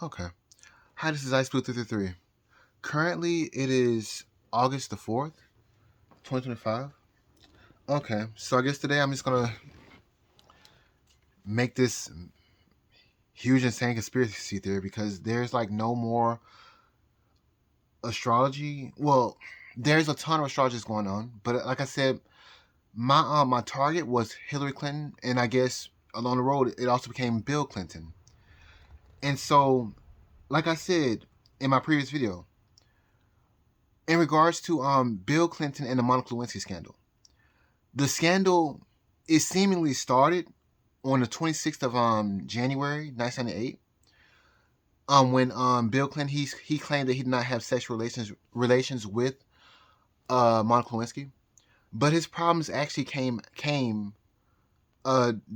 Okay. Hi, this is Iceblu333. Currently, it is August the 4th, 2025. Okay, so I guess today I'm just gonna make this huge, insane conspiracy theory because there's like no more astrology. Well, there's a ton of astrologies going on, but like I said, my target was Hillary Clinton, and I guess along the road it also became Bill Clinton. And so, like I said in my previous video, in regards to Bill Clinton and the Monica Lewinsky scandal. The scandal is seemingly started on the 26th of January 1998. When Bill Clinton he claimed that he did not have sexual relations with Monica Lewinsky, but his problems actually came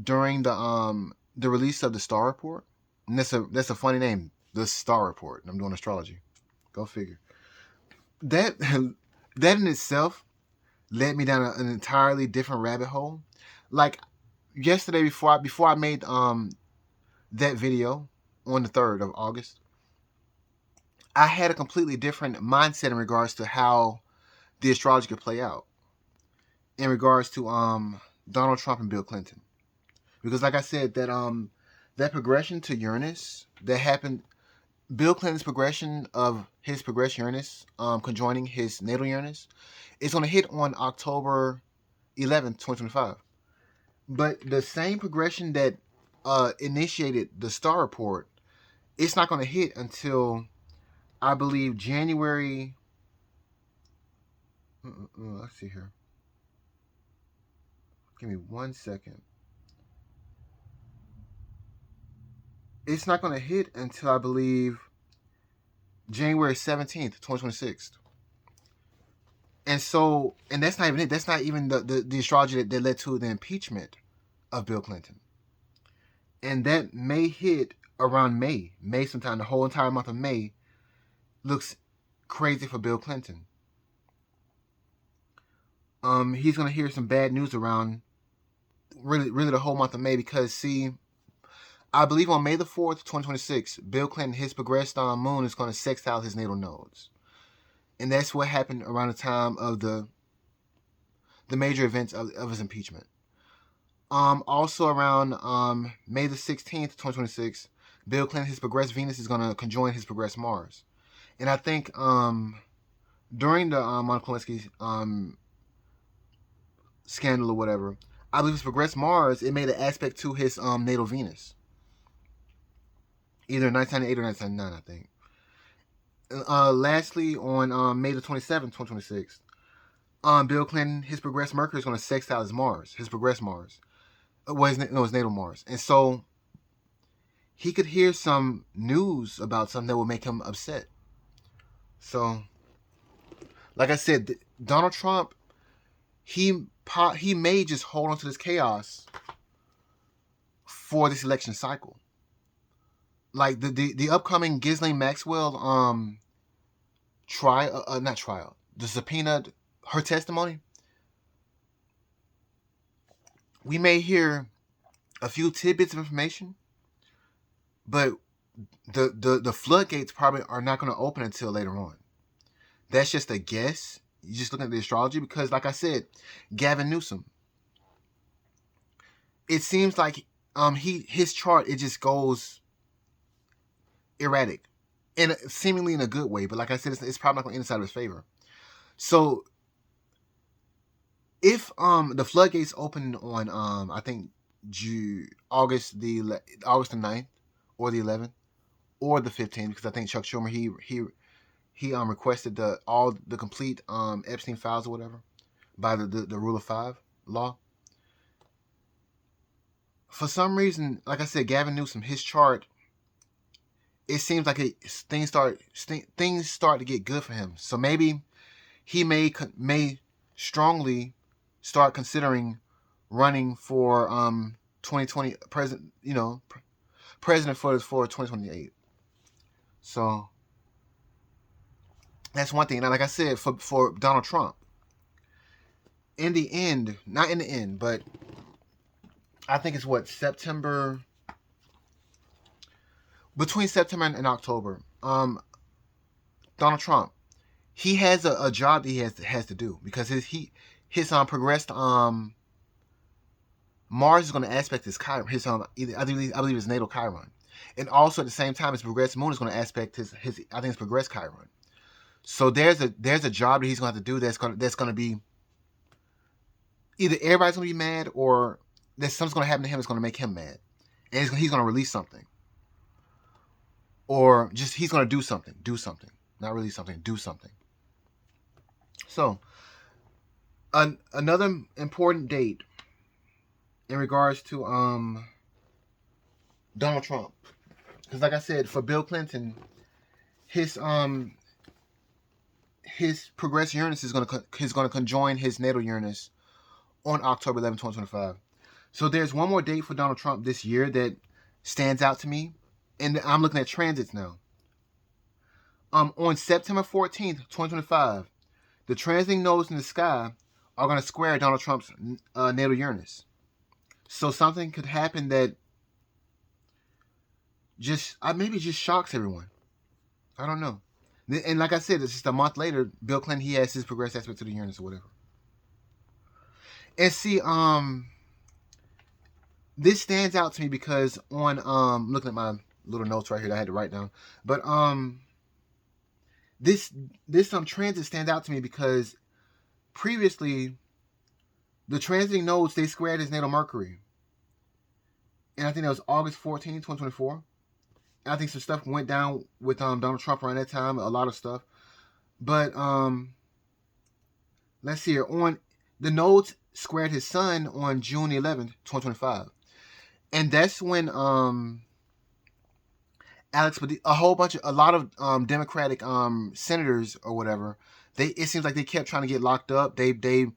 during the release of the Star Report. And that's a funny name, the Star Report. I'm doing astrology. Go figure. That that in itself led me down an entirely different rabbit hole. Like yesterday, before I made that video on the 3rd of August, I had a completely different mindset in regards to how the astrology could play out in regards to Donald Trump and Bill Clinton. Because like I said, that progression to Uranus that happened, Bill Clinton's progression of his progressed Uranus conjoining his natal Uranus, is going to hit on October 11th, 2025. But the same progression that initiated the Star Report, it's not going to hit until I believe January. Let's see here. Give me 1 second. It's not going to hit until I believe January 17th, 2026. And so, and that's not even it. That's not even the astrology that led to the impeachment of Bill Clinton. And that may hit around May sometime. The whole entire month of May looks crazy for Bill Clinton. He's gonna hear some bad news around really the whole month of May because see, I believe on May the 4th, 2026, Bill Clinton, his progressed moon is gonna sextile his natal nodes, and that's what happened around the time of the major events of his impeachment. Also around May the 16th, 2026, Bill Clinton, his progressed Venus is gonna conjoin his progressed Mars, and I think during the Monica Lewinsky scandal or whatever, I believe his progressed Mars, it made an aspect to his natal Venus. Either 1998 or 1999, I think. Lastly, on May the 27th, 2026, Bill Clinton, his progressed Mercury is going to sextile his Mars, his progressed Mars. His natal Mars. And so he could hear some news about something that would make him upset. So, like I said, Donald Trump, he may just hold on to this chaos for this election cycle. Like the upcoming Ghislaine Maxwell not trial, the subpoena, her testimony, we may hear a few tidbits of information, but the floodgates probably are not going to open until later on. That's just a guess. You just looking at the astrology because, like I said, Gavin Newsom, it seems like his chart, it just goes erratic, and seemingly in a good way. But like I said, it's probably not going to end inside of his favor. So if the floodgates open on I think August the 9th or the 11th or the 15th, because I think Chuck Schumer he requested all the complete Epstein files or whatever by the Rule of 5 law. For some reason, like I said, Gavin Newsom, his chart, it seems like things start to get good for him. So maybe he may strongly start considering running for 2020 president. President for 2028. So that's one thing. Now, like I said, for Donald Trump, in the end, not in the end, but I think it's September. between September and October, Donald Trump, he has a job that he has to do because his progressed Mars is going to aspect his Chiron, his I believe his natal Chiron, and also at the same time his progressed Moon is going to aspect his I think his progressed Chiron. So there's a job that he's going to have to do that's going to be either everybody's going to be mad or there's something's going to happen to him that's going to make him mad, and he's going to release something, or just he's going to do something, not release something, do something. So another important date in regards to Donald Trump, because like I said, for Bill Clinton, his progressed Uranus is going to conjoin his natal Uranus on October 11, 2025. So there's one more date for Donald Trump this year that stands out to me, and I'm looking at transits now. On September 14th, 2025, the transiting nodes in the sky are going to square Donald Trump's natal Uranus. So something could happen that maybe just shocks everyone. I don't know. And like I said, it's just a month later, Bill Clinton, he has his progressed aspect to the Uranus or whatever. And see, this stands out to me because on looking at my little notes right here that I had to write down, but this transit stands out to me because previously the transiting nodes, they squared his natal Mercury, and I think that was August 14, 2024. And I think some stuff went down with Donald Trump around that time, a lot of stuff. But let's see here. On the nodes squared his sun on June 11th, 2025. And that's when a lot of Democratic senators or whatever, it seems like they kept trying to get locked up. They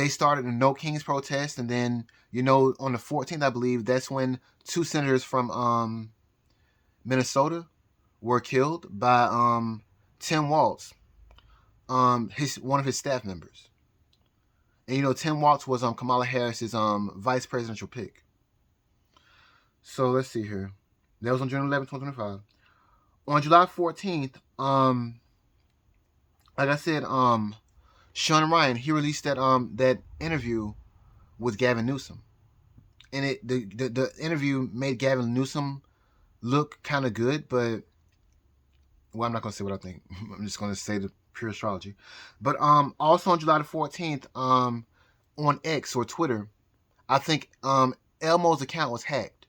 started a No Kings protest, and then on the 14th, I believe, that's when 2 senators from Minnesota were killed by Tim Walz, one of his staff members. And Tim Walz was Kamala Harris's vice presidential pick. So let's see here. That was on June 11th, 2025. On July 14th, like I said, Sean Ryan, he released that interview with Gavin Newsom, and the interview made Gavin Newsom look kind of good, but I'm not gonna say what I think. I'm just gonna say the pure astrology. But also on July the 14th, on X or Twitter, I think Elmo's account was hacked,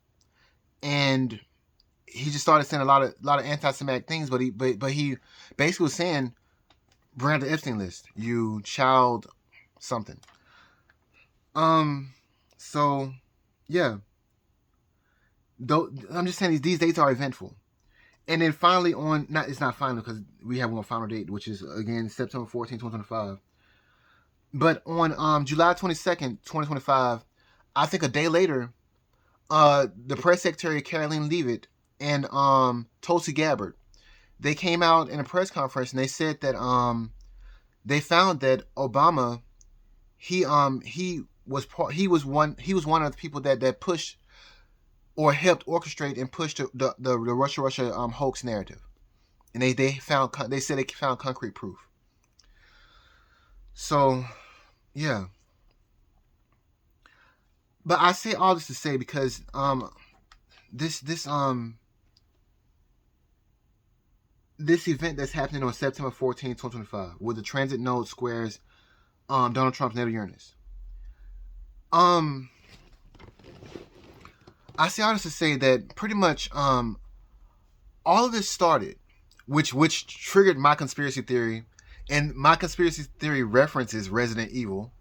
and he just started saying a lot of anti-Semitic things, but he basically was saying, "Brand the Epstein list, you child something." So yeah, I'm just saying these dates are eventful. And then finally it's not final because we have one final date, which is again September 14, 2025. But on July 22nd, 2025, I think a day later, the press secretary Caroline Leavitt and Tulsi Gabbard, they came out in a press conference and they said that they found that Obama, he was one of the people that pushed or helped orchestrate and push the Russia hoax narrative, and they said they found concrete proof. So, yeah. But I say all this to say because this event that's happening on September 14, 2025, where the transit node squares Donald Trump's natal Uranus. I say all this to say that pretty much all of this started, which triggered my conspiracy theory, and my conspiracy theory references Resident Evil.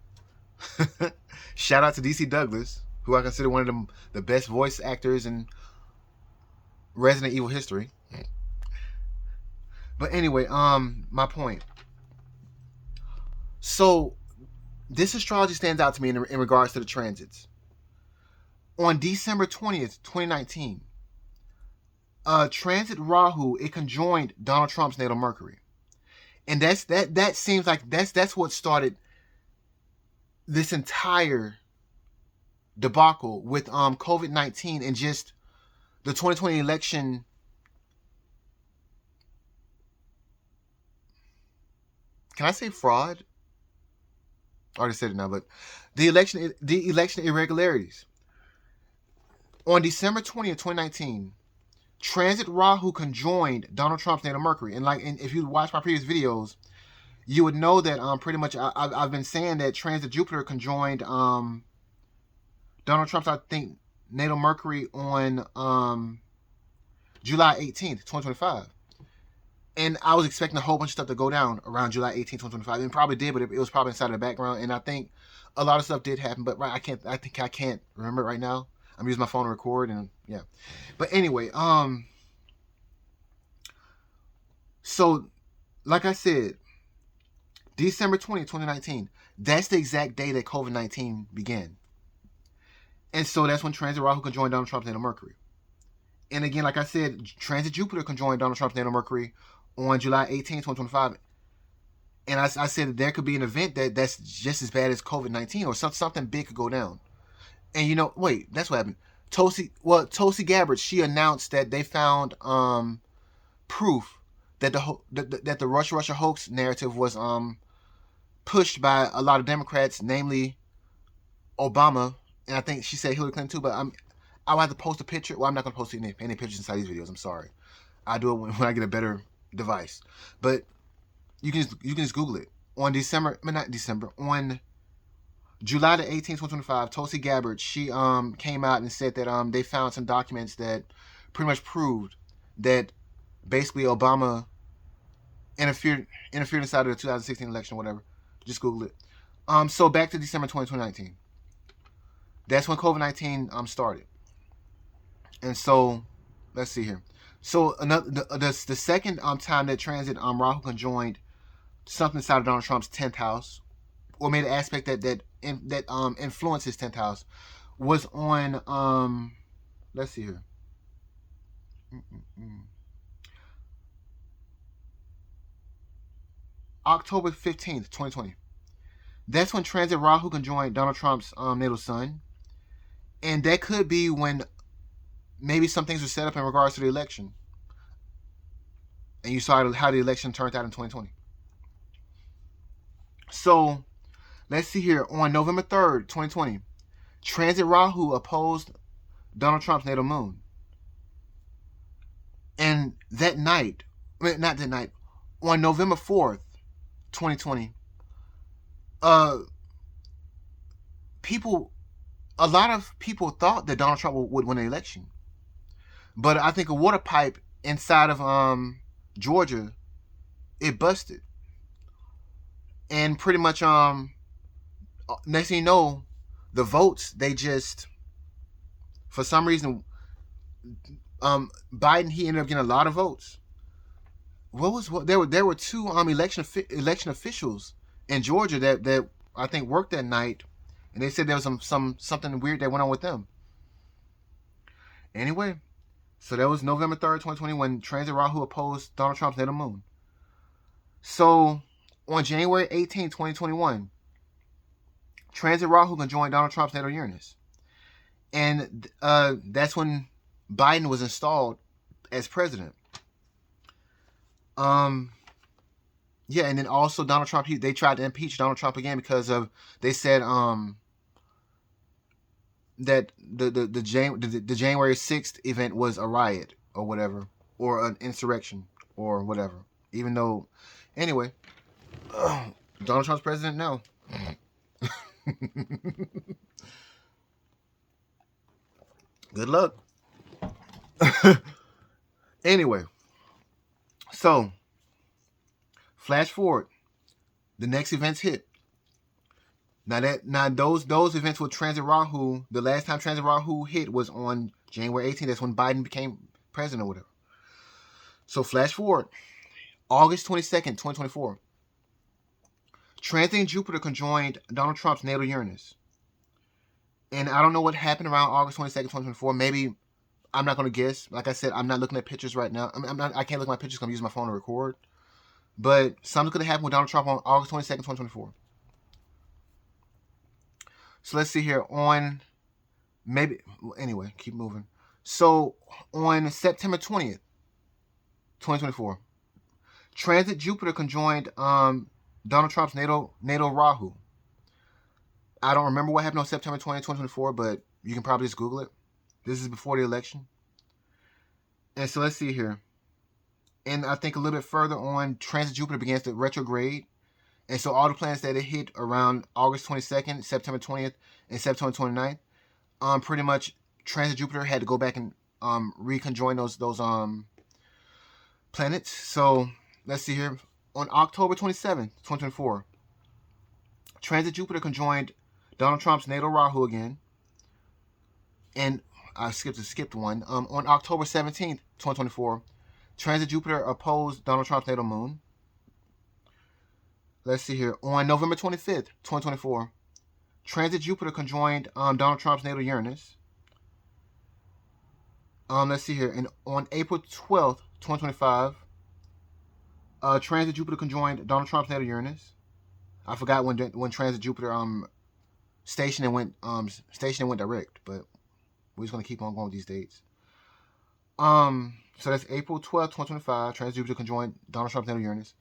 Shout out to DC Douglas, who I consider one of the best voice actors in Resident Evil history. But anyway, my point. So this astrology stands out to me in regards to the transits. On December 20th, 2019, transit Rahu, it conjoined Donald Trump's natal Mercury. And that seems like that's what started this entire debacle with COVID-19 and just the 2020 election, can I say fraud? I already said it now, but the election irregularities. On December 20th, 2019, Transit Rahu conjoined Donald Trump's natal Mercury. And if you watch my previous videos, you would know that pretty much I've been saying that Transit Jupiter conjoined Donald Trump's, I think, natal Mercury on July 18th, 2025. And I was expecting a whole bunch of stuff to go down around July 18th, 2025. And probably did, but it was probably inside of the background. And I think a lot of stuff did happen, but I can't remember it right now. I'm using my phone to record, and yeah. But anyway, so like I said, December 20th, 2019, that's the exact day that COVID-19 began. And so that's when Transit Rahu conjoined Donald Trump's natal Mercury. And again, like I said, Transit Jupiter conjoined Donald Trump's natal Mercury on July 18, 2025. And I said that there could be an event that's just as bad as COVID-19, or something big could go down. And you know, wait, that's what happened. Tulsi Gabbard, she announced that they found proof that the Russia hoax narrative was pushed by a lot of Democrats, namely Obama, and I think she said Hillary Clinton too. But I'll have to post a picture. Well, I'm not going to post any pictures inside these videos. I'm sorry. I do it when I get a better device. But you can just Google it. On July the 18th, 2025, Tulsi Gabbard, she came out and said that they found some documents that pretty much proved that basically Obama interfered inside of the 2016 election, whatever. Just Google it. So back to December 2019. That's when COVID-19 started. And so let's see here. So the second time that Transit Rahu conjoined something inside of Donald Trump's 10th house, or made an aspect that influenced his 10th house, was on let's see here. October 15th, 2020. That's when Transit Rahu conjoined Donald Trump's natal sun. And that could be when maybe some things were set up in regards to the election. And you saw how the election turned out in 2020. So let's see here. On November 3rd, 2020, Transit Rahu opposed Donald Trump's natal moon. And that night, not that night, on November 4th, 2020, a lot of people thought that Donald Trump would win the election. But I think a water pipe inside of Georgia, it busted. And pretty much next thing you know, the votes, they just, for some reason, Biden, he ended up getting a lot of votes. There were two election officials in Georgia that I think worked that night, and they said there was something weird that went on with them. Anyway, so that was November 3rd, 2020, when Transit Rahu opposed Donald Trump's natal moon. So on January 18, 2021, Transit Rahu conjoined Donald Trump's natal Uranus. And that's when Biden was installed as president. Yeah, and then also Donald Trump, they tried to impeach Donald Trump again because of, they said that the January 6th event was a riot or whatever, or an insurrection or whatever. Even though, anyway, Donald Trump's president now. Good luck. Anyway, so flash forward, the next events hit. Now those events with Transit Rahu, the last time Transit Rahu hit was on January 18th. That's when Biden became president or whatever. So flash forward, August 22nd, 2024. Transit Jupiter conjoined Donald Trump's natal Uranus. And I don't know what happened around August 22nd, 2024. Maybe, I'm not going to guess. Like I said, I'm not looking at pictures right now. I can't look at my pictures because I'm using my phone to record. But something's going to happen with Donald Trump on August 22nd, 2024. So let's see here. Anyway, keep moving. So on September 20th, 2024, transit Jupiter conjoined Donald Trump's natal Rahu. I don't remember what happened on September 20th, 2024, but you can probably just Google it. This is before the election. And so let's see here. And I think a little bit further on, transit Jupiter begins to retrograde. And so all the planets that it hit around August 22nd, September 20th, and September 29th, pretty much transit Jupiter had to go back and reconjoin those planets. So let's see here. On October 27th, 2024, transit Jupiter conjoined Donald Trump's natal Rahu again. And I skipped one. On October 17th, 2024, transit Jupiter opposed Donald Trump's natal moon. Let's see here. On November 25th, 2024, transit Jupiter conjoined Donald Trump's natal Uranus. Let's see here. And on April 12th, 2025, transit Jupiter conjoined Donald Trump's natal Uranus. I forgot when transit Jupiter stationed and went direct, but we're just gonna keep on going with these dates. So that's April 12th, 2025, transit Jupiter conjoined Donald Trump's natal Uranus.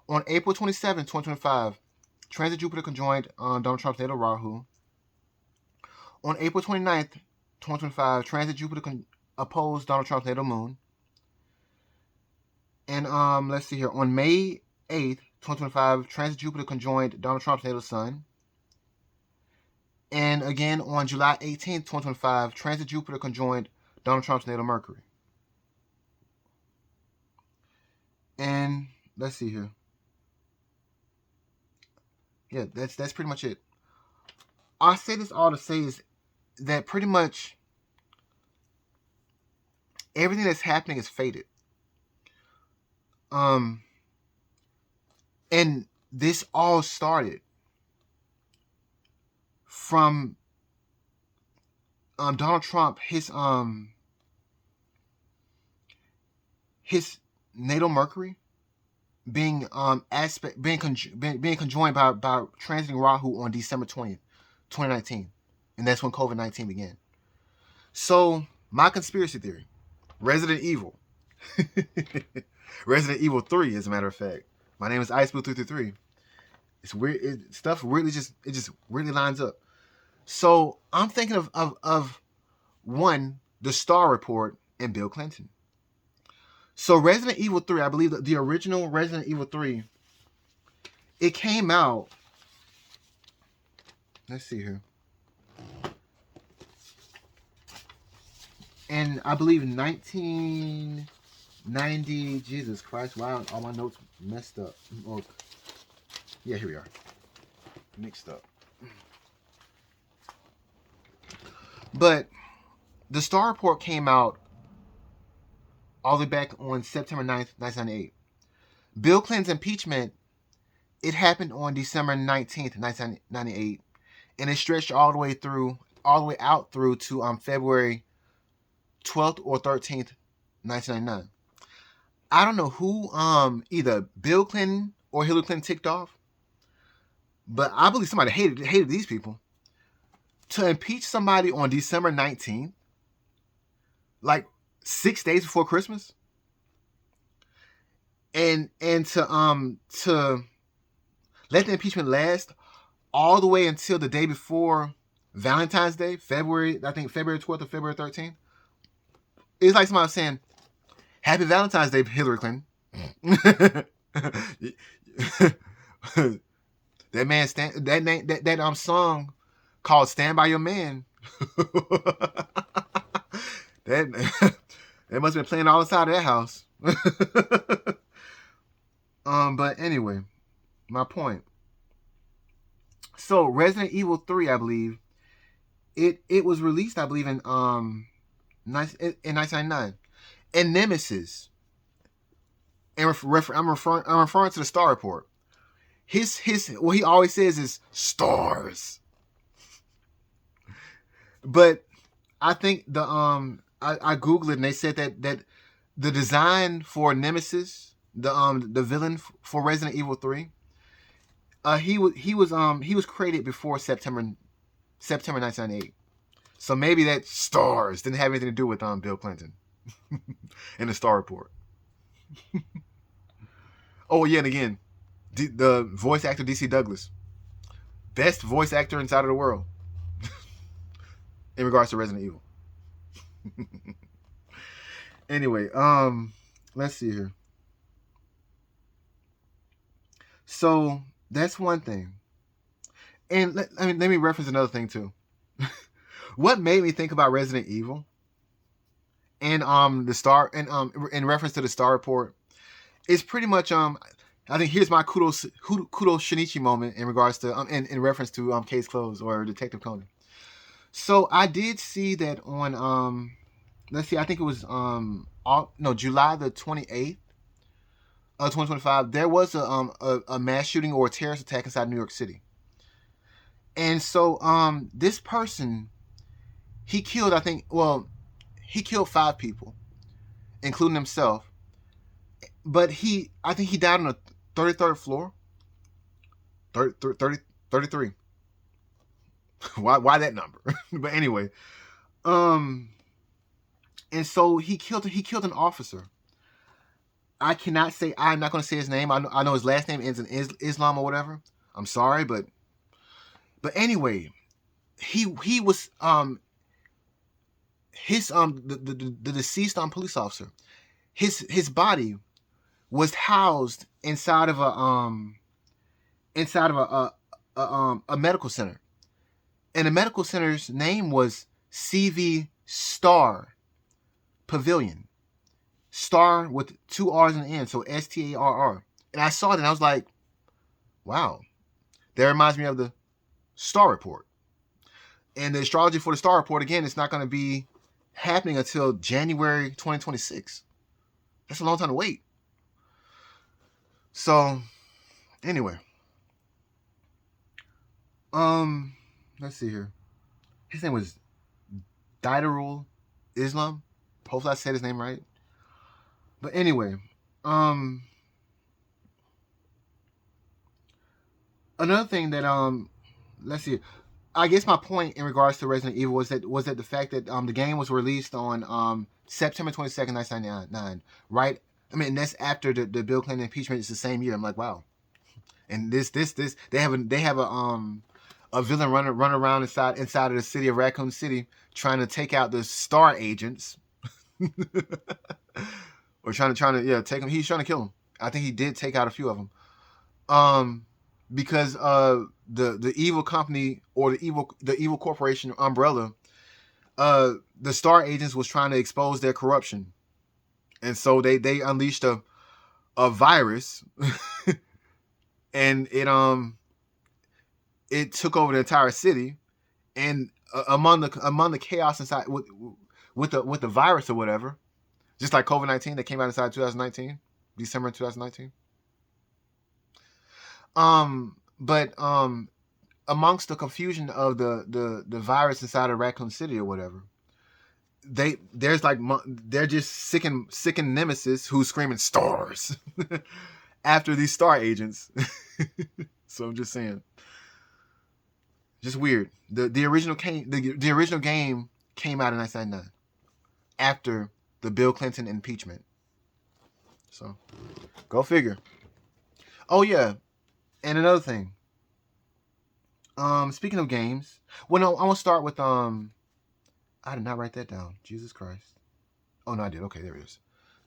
On April 27th, 2025, transit Jupiter conjoined Donald Trump's natal Rahu. On April 29th, 2025, transit Jupiter opposed Donald Trump's natal moon. And let's see here. On May 8th, 2025, transit Jupiter conjoined Donald Trump's natal sun. And again, on July 18th, 2025, transit Jupiter conjoined Donald Trump's natal Mercury. And let's see here. Yeah, that's pretty much it. I say this all to say is that pretty much everything that's happening is fated. And this all started from Donald Trump, his natal Mercury being conjoined by transiting Rahu on December 20th, 2019, and that's when COVID-19 began. So my conspiracy theory, Resident Evil, Resident Evil 3, as a matter of fact. My name is Iceblu333. It's weird. Stuff really just really lines up. So I'm thinking of one, the Star Report, and Bill Clinton. So Resident Evil 3, I believe the original Resident Evil 3, it came out, let's see here, and I believe 1990, Jesus Christ, wow, all my notes messed up. Oh, yeah, here we are, mixed up. But the Star Report came out all the way back on September 9th, 1998. Bill Clinton's impeachment, it happened on December 19th, 1998, and it stretched all the way out through to February 12th or 13th, 1999. I don't know who either Bill Clinton or Hillary Clinton ticked off, but I believe somebody hated these people. To impeach somebody on December 19th, like 6 days before Christmas, and to let the impeachment last all the way until the day before Valentine's Day, February 12th or February 13th. It's like somebody saying, "Happy Valentine's Day, Hillary Clinton." That man that song called "Stand by Your Man." That must have been playing all inside of that house. But anyway, my point. So Resident Evil 3, I believe, it was released, I believe, in 1999. And Nemesis, and I'm referring to the Star Report. His what he always says is stars. But I think the I googled it, and they said that the design for Nemesis, the villain for Resident Evil 3, he was created before September 1998. So maybe that stars didn't have anything to do with Bill Clinton in the Star Report. Oh yeah, and again, the voice actor DC Douglas, best voice actor inside of the world in regards to Resident Evil. Anyway, let's see here. So that's one thing, and let me reference another thing too. What made me think about Resident Evil and the star and in reference to the Star Report is pretty much I think here's my kudos Shinichi moment in regards to in reference to Case Closed or Detective Conan. So I did see that on let's see, I think it was July the 28th of 2025, there was a mass shooting or a terrorist attack inside New York City. And so this person, he killed, he killed 5 people, including himself. But I think he died on the 33rd floor. 33. Why that number? But anyway, and so he killed an officer. I'm not going to say his name. I know his last name ends in Islam or whatever. I'm sorry, but anyway, he was the deceased police officer. His body was housed inside of a medical center, and the medical center's name was CV Star Pavilion. Star with 2 R's in the end, so STARR. And I saw it and I was like, wow, that reminds me of the Star Report. And the astrology for the Star Report, again, it's not going to be happening until January 2026. That's a long time to wait. So, anyway. Let's see here. His name was Didarul Islam. Hopefully I said his name right. But anyway, another thing that let's see. I guess my point in regards to Resident Evil was that the fact that the game was released on September 22nd, 1999. Right? I mean, that's after the Bill Clinton impeachment. It's the same year. I'm like, wow. And this they have a villain run around inside of the city of Raccoon City trying to take out the Star agents. Or trying to take him. He's trying to kill him. I think he did take out a few of them. Because the evil company or the evil corporation umbrella, the Star agents was trying to expose their corruption, and so they unleashed a virus, and it took over the entire city, and among the chaos inside with the virus or whatever. Just like COVID-19 that came out inside 2019, December 2019. But amongst the confusion of the virus inside of Raccoon City or whatever, they're just sicking nemesis who's screaming stars after these Star agents. So I'm just saying, just weird. The original game came out in 1999 after the Bill Clinton impeachment. So, go figure. Oh yeah, and another thing. Speaking of games, well, no, I want to start with I did not write that down. Jesus Christ. Oh no, I did. Okay, there it is.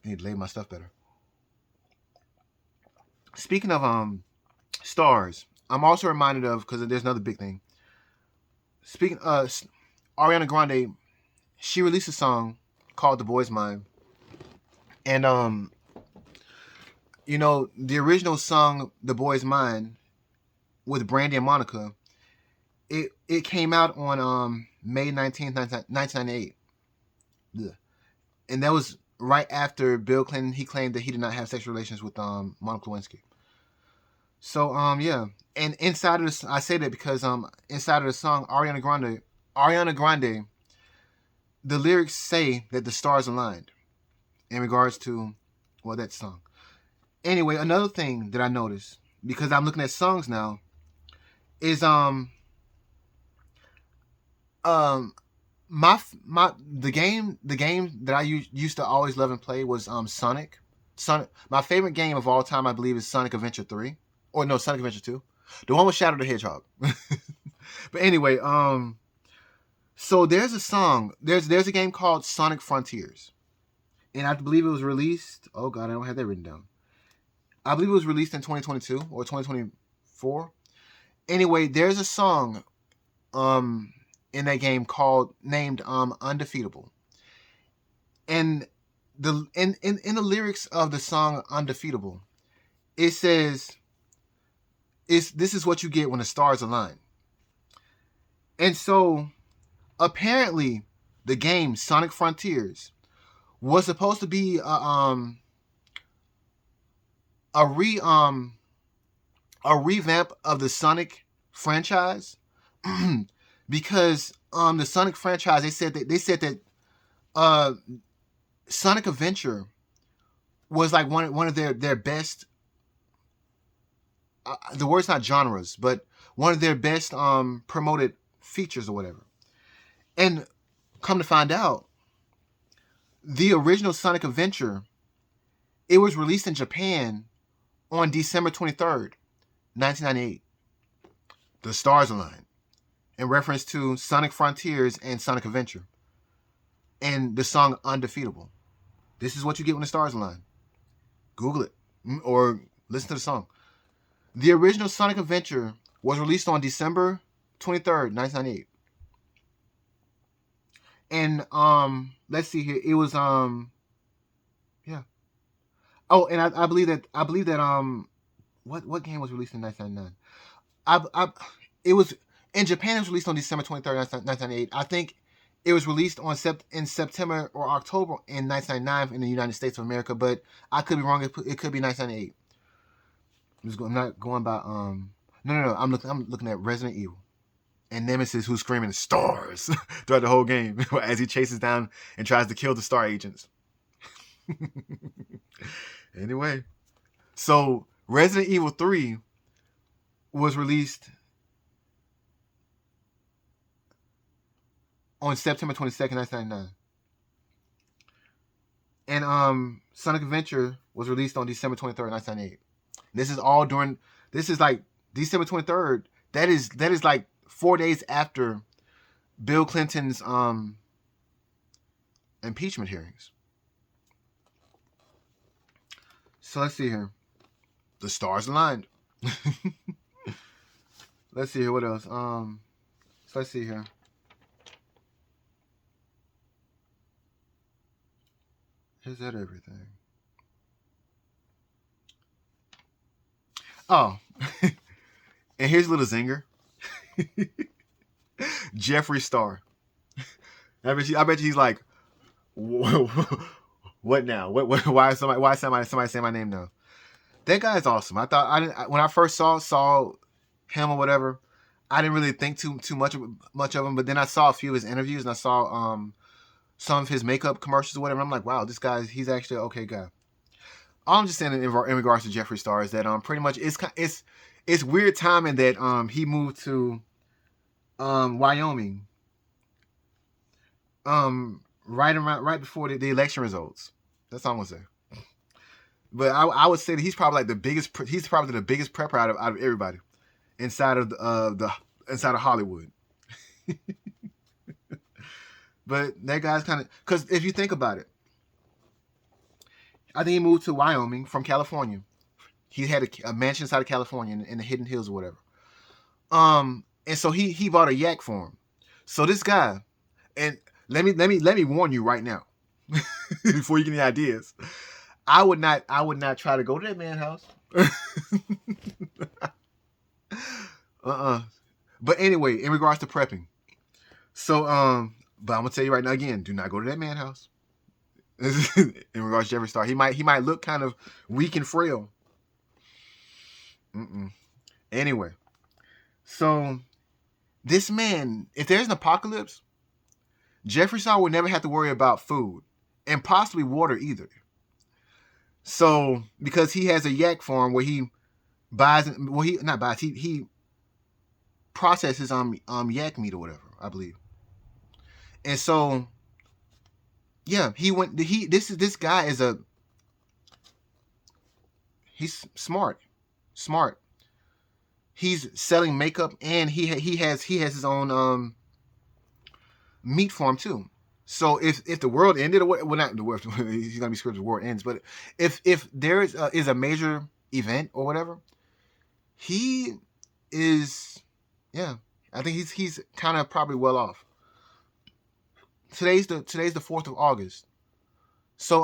I need to lay my stuff better. Speaking of stars, I'm also reminded of, because there's another big thing. Speaking Ariana Grande, she released a song called "The Boy's Mine," and the original song "The Boy's Mine" with Brandy and Monica, it came out on May 19th, 1998, and that was right after Bill Clinton. He claimed that he did not have sexual relations with Monica Lewinsky. So yeah, and inside of this, I say that because inside of the song, Ariana Grande, the lyrics say that the stars aligned in regards to, well, that song. Anyway, another thing that I noticed, because I'm looking at songs now, is the game that I used to always love and play was Sonic. My favorite game of all time, I believe, is Sonic Adventure 3. Or no, Sonic Adventure 2. The one with Shadow the Hedgehog. But anyway, so there's a song. There's a game called Sonic Frontiers. And I believe it was released. Oh god, I don't have that written down. I believe it was released in 2022 or 2024. Anyway, there's a song in that game named Undefeatable. And in the lyrics of the song Undefeatable, it says, this is what you get when the stars align. And so apparently the game Sonic Frontiers was supposed to be a revamp of the Sonic franchise. Because the Sonic franchise, they said that Sonic Adventure was like one of their best. The word's not genres, but one of their best promoted features or whatever. And come to find out, the original Sonic Adventure, it was released in Japan on December 23rd, 1998. The stars aligned in reference to Sonic Frontiers and Sonic Adventure. And the song Undefeatable. This is what you get when the stars align. Google it or listen to the song. The original Sonic Adventure was released on December 23rd, 1998. And let's see here. It was yeah. Oh, and I believe that what game was released in 1999? It was in Japan. It was released on December 23rd, 1998. I think it was released in September or October in 1999 in the United States of America, but I could be wrong. It could be 1998. I'm not going by no. I'm looking at Resident Evil and Nemesis, who's screaming stars throughout the whole game as he chases down and tries to kill the star agents. Anyway, so Resident Evil 3 was released on September 22nd, 1999. And Sonic Adventure was released on December 23rd, 1998. This is like December 23rd. That is like 4 days after Bill Clinton's impeachment hearings. So let's see here. The stars aligned. Let's see here. What else? So let's see here. Is that everything? Oh. And here's a little zinger. Jeffree Star. I bet you he's like, what now? Why is somebody saying my name now? That guy's awesome. When I first saw him or whatever, I didn't really think too much of him. But then I saw a few of his interviews and I saw some of his makeup commercials or whatever. I'm like, wow, this guy, he's actually an okay guy. All I'm just saying in regards to Jeffree Star is that pretty much it's weird timing that he moved to Wyoming right before the election results. That's all I'm gonna say. But I would say that he's probably the biggest prepper out of everybody inside of inside of Hollywood. But that guy's kind of, because if you think about it, I think he moved to Wyoming from California. He had a mansion inside of California in the Hidden Hills or whatever. And so he bought a yak for him. So this guy, and let me warn you right now, before you get any ideas, I would not try to go to that man's house. But anyway, in regards to prepping, so but I'm gonna tell you right now again, do not go to that man's house. In regards to Jeffree Star, he might look kind of weak and frail. Anyway, so this man, if there's an apocalypse, Jeffree Star would never have to worry about food and possibly water either. So because he has a yak farm where he he processes yak meat or whatever, I believe. And so, yeah, this guy is he's smart. He's selling makeup, and he has his own meat farm too. So if the world ended, or what, well, not the world, he's gonna be scared the world ends. But if there is a major event or whatever, he is, yeah, I think he's kind of probably well off. Today's the 4th of August. So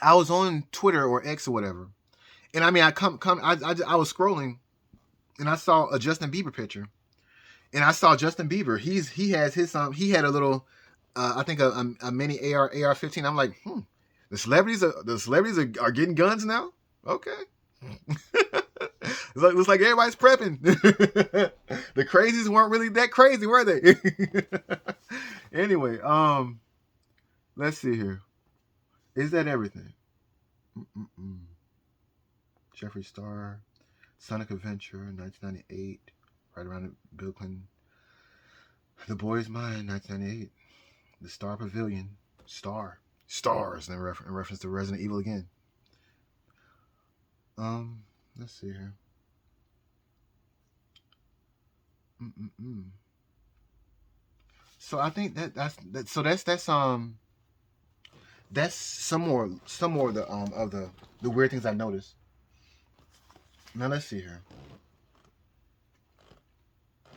I was on Twitter or X or whatever, and I mean I was scrolling, and I saw a Justin Bieber picture, and I saw Justin Bieber. He has his he had a little, I think a mini AR-15. I'm like, the celebrities are getting guns now. Okay. Looks like everybody's prepping. The crazies weren't really that crazy, were they? Anyway, let's see here. Is that everything? Jeffree Star, Sonic Adventure, 1998, right around Bill Clinton. The Boy's Mind, 1998. The Star Pavilion, Stars, in reference to Resident Evil again. Let's see here. So I think that's some more of the weird things I noticed. Now let's see here,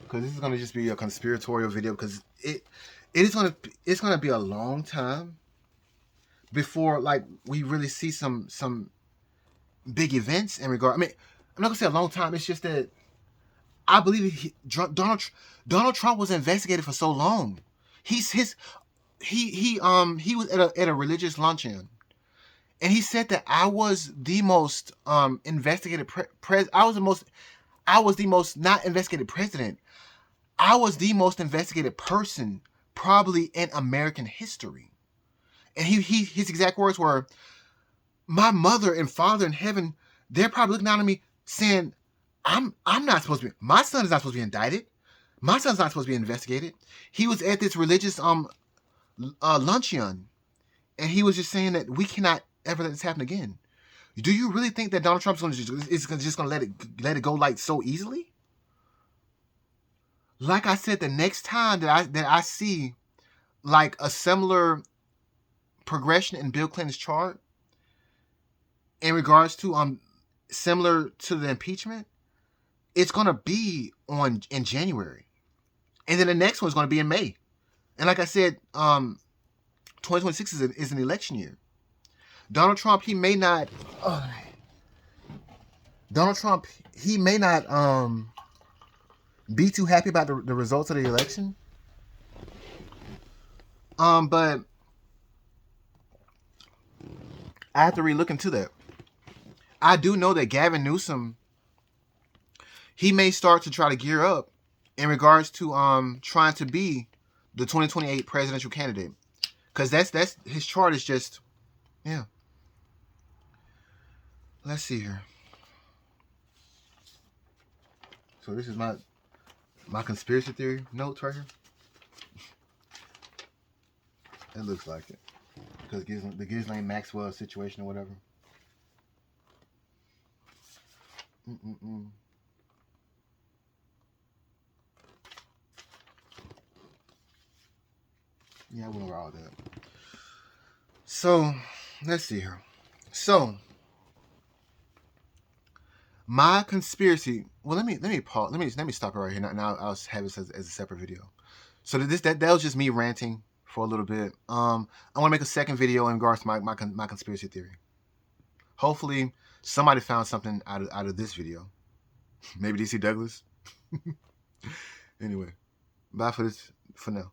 because this is gonna just be a conspiratorial video, because it's gonna be a long time before like we really see some big events in regard. I mean, I'm not gonna say a long time. It's just that I believe Donald Trump was investigated for so long. He was at a religious luncheon, and he said that I was the most investigated I was the most not investigated president. I was the most investigated person probably in American history. And his exact words were, "My mother and father in heaven, they're probably looking down at me saying, I'm not supposed to be, my son is not supposed to be indicted. My son's not supposed to be investigated." He was at this religious luncheon, and he was just saying that we cannot ever let this happen again. Do you really think that Donald Trump's just going to let it go like so easily? Like I said, the next time that I see like a similar progression in Bill Clinton's chart in regards to similar to the impeachment, it's gonna be in January, and then the next one's gonna be in May. And like I said, 2026 is an election year. Donald Trump, he may not. Donald Trump, he may not be too happy about the results of the election. But I have to re-look into that. I do know that Gavin Newsom, he may start to try to gear up in regards to trying to be the 2028 presidential candidate, because that's his chart is just, yeah. Let's see here. So this is my conspiracy theory notes right here. It looks like it, because the Ghislaine Maxwell situation or whatever. Yeah, I went over all that. So let's see here. So my conspiracy. Well, let me pause. Let me stop it right here. Now I'll have this as a separate video. So that was just me ranting for a little bit. I want to make a second video in regards to my conspiracy theory. Hopefully somebody found something out of this video. Maybe DC Douglas. Anyway, bye for now.